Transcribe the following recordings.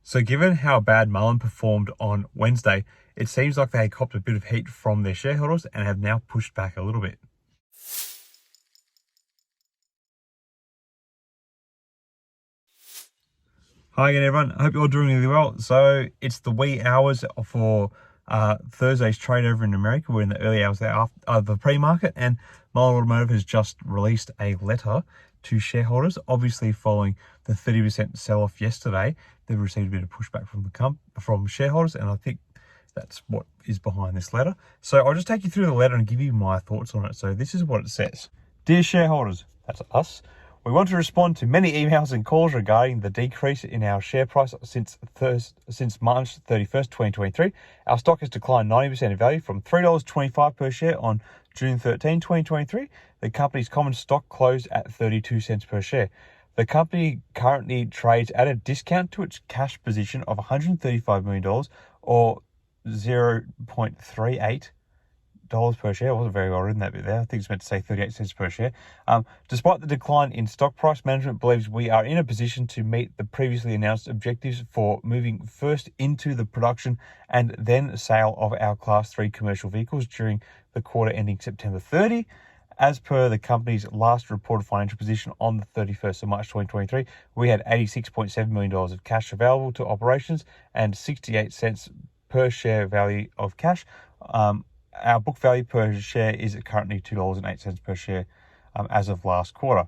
So given how bad Mullen performed on Wednesday, it seems like they copped a bit of heat from their shareholders and have now pushed back a little bit. Hi again, everyone. I hope you're all doing really well. So it's the wee hours for Thursday's trade over in America. We're in the early hours there of the pre-market, and Mullen Automotive has just released a letter to shareholders. Obviously, following the 30% sell-off yesterday, they've received a bit of pushback from shareholders, and I think that's what is behind this letter. So I'll just take you through the letter and give you my thoughts on it. So this is what it says. Dear shareholders, that's us. We want to respond to many emails and calls regarding the decrease in our share price since March 31st, 2023. Our stock has declined 90% in value from $3.25 per share on June 13, 2023. The company's common stock closed at 32 cents per share. The company currently trades at a discount to its cash position of $135 million or $0.38 per share. It wasn't very well written, that bit there. I think it's meant to say 38 cents per share. Despite the decline in stock price, management believes we are in a position to meet the previously announced objectives for moving first into the production and then sale of our Class 3 commercial vehicles during the quarter ending September 30. As per the company's last reported financial position on the 31st of March 2023, we had $86.7 million of cash available to operations and 68 cents per share value of cash. Our book value per share is currently $2.08 per share as of last quarter.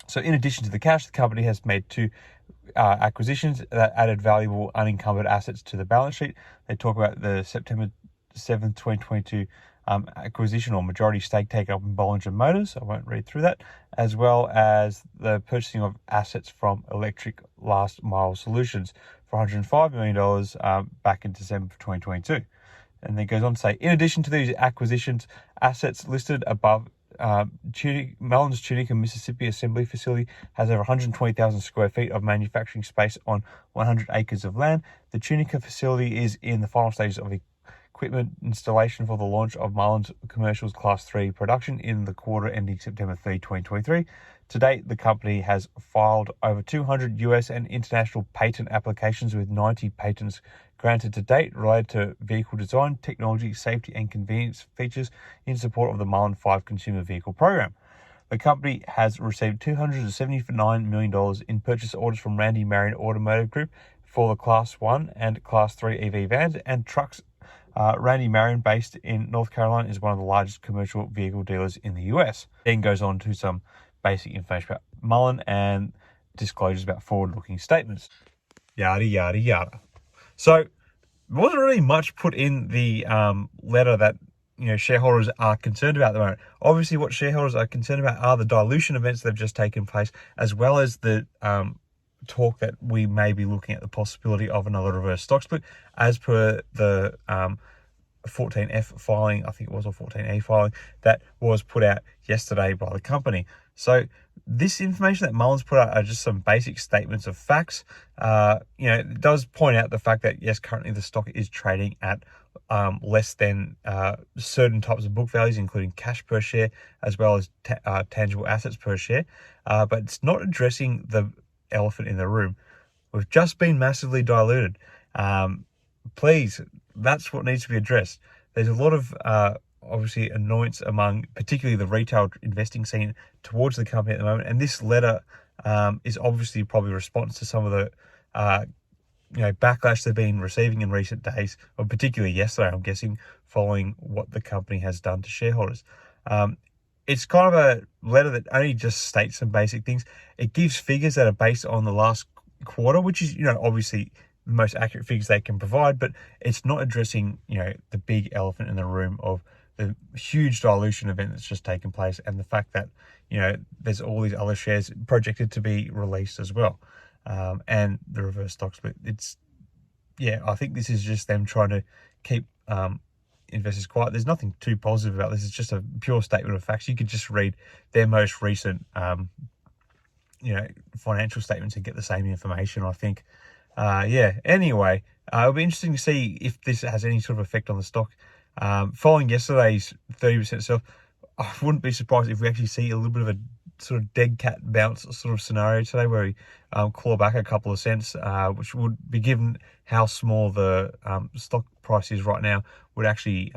So in addition to the cash, the company has made two acquisitions that added valuable unencumbered assets to the balance sheet. They talk about the September 7th, 2022 acquisition or majority stake take-up in Bollinger Motors. I won't read through that, as well as the purchasing of assets from Electric Last Mile Solutions for $105 million back in December 2022. And then it goes on to say, in addition to these acquisitions, assets listed above, Mullen's Tunica, Mississippi assembly facility has over 120,000 square feet of manufacturing space on 100 acres of land. The Tunica facility is in the final stages of equipment installation for the launch of Mullen's Commercial's Class 3 production in the quarter ending September 30, 2023. To date, the company has filed over 200 US and international patent applications with 90 patents granted to date related to vehicle design, technology, safety and convenience features in support of the Mullen 5 consumer vehicle program. The company has received $279 million in purchase orders from Marion Automotive Group for the Class 1 and Class 3 EV vans and trucks. Marion, based in North Carolina, is one of the largest commercial vehicle dealers in the US. Then goes on to some basic information about Mullen and disclosures about forward-looking statements. Yada, yada, yada. So there wasn't really much put in the letter that shareholders are concerned about at the moment. Obviously, what shareholders are concerned about are the dilution events that have just taken place, as well as the talk that we may be looking at the possibility of another reverse stock split, as per the 14F filing, I think it was, or 14A filing, that was put out yesterday by the company. So this information that Mullen's put out are just some basic statements of facts. It does point out the fact that, yes, currently the stock is trading at less than certain types of book values, including cash per share, as well as tangible assets per share. But it's not addressing the elephant in the room. We've just been massively diluted. Please, that's what needs to be addressed. There's a lot of obviously annoyance among particularly the retail investing scene towards the company at the moment, and this letter is obviously probably a response to some of the backlash they've been receiving in recent days, or particularly yesterday, I'm guessing, following what the company has done to shareholders. It's kind of a letter that only just states some basic things. It gives figures that are based on the last quarter, which is, obviously the most accurate figures they can provide, but it's not addressing, the big elephant in the room of the huge dilution event that's just taken place, and the fact that, there's all these other shares projected to be released as well. And the reverse stock split. I think this is just them trying to keep investors quiet. There's nothing too positive about this. It's just a pure statement of facts. You could just read their most recent, financial statements and get the same information, I think. Anyway, it'll be interesting to see if this has any sort of effect on the stock. Following yesterday's 30% sell, I wouldn't be surprised if we actually see a little bit of a sort of dead cat bounce sort of scenario today, where we claw back a couple of cents, which would be, given how small the stock price is right now, would actually,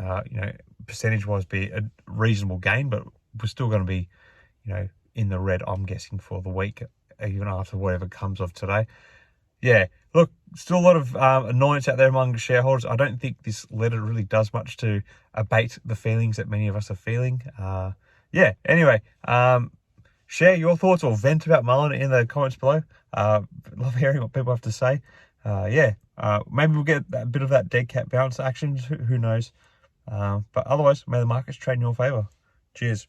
percentage-wise be a reasonable gain, but we're still going to be, in the red, I'm guessing, for the week, even after whatever comes of today. Yeah, look, still a lot of annoyance out there among shareholders. I don't think this letter really does much to abate the feelings that many of us are feeling. Yeah, anyway, share your thoughts or vent about Mullen in the comments below. Love hearing what people have to say. Maybe we'll get a bit of that dead cat bounce action. Who knows? But otherwise, may the markets trade in your favour. Cheers.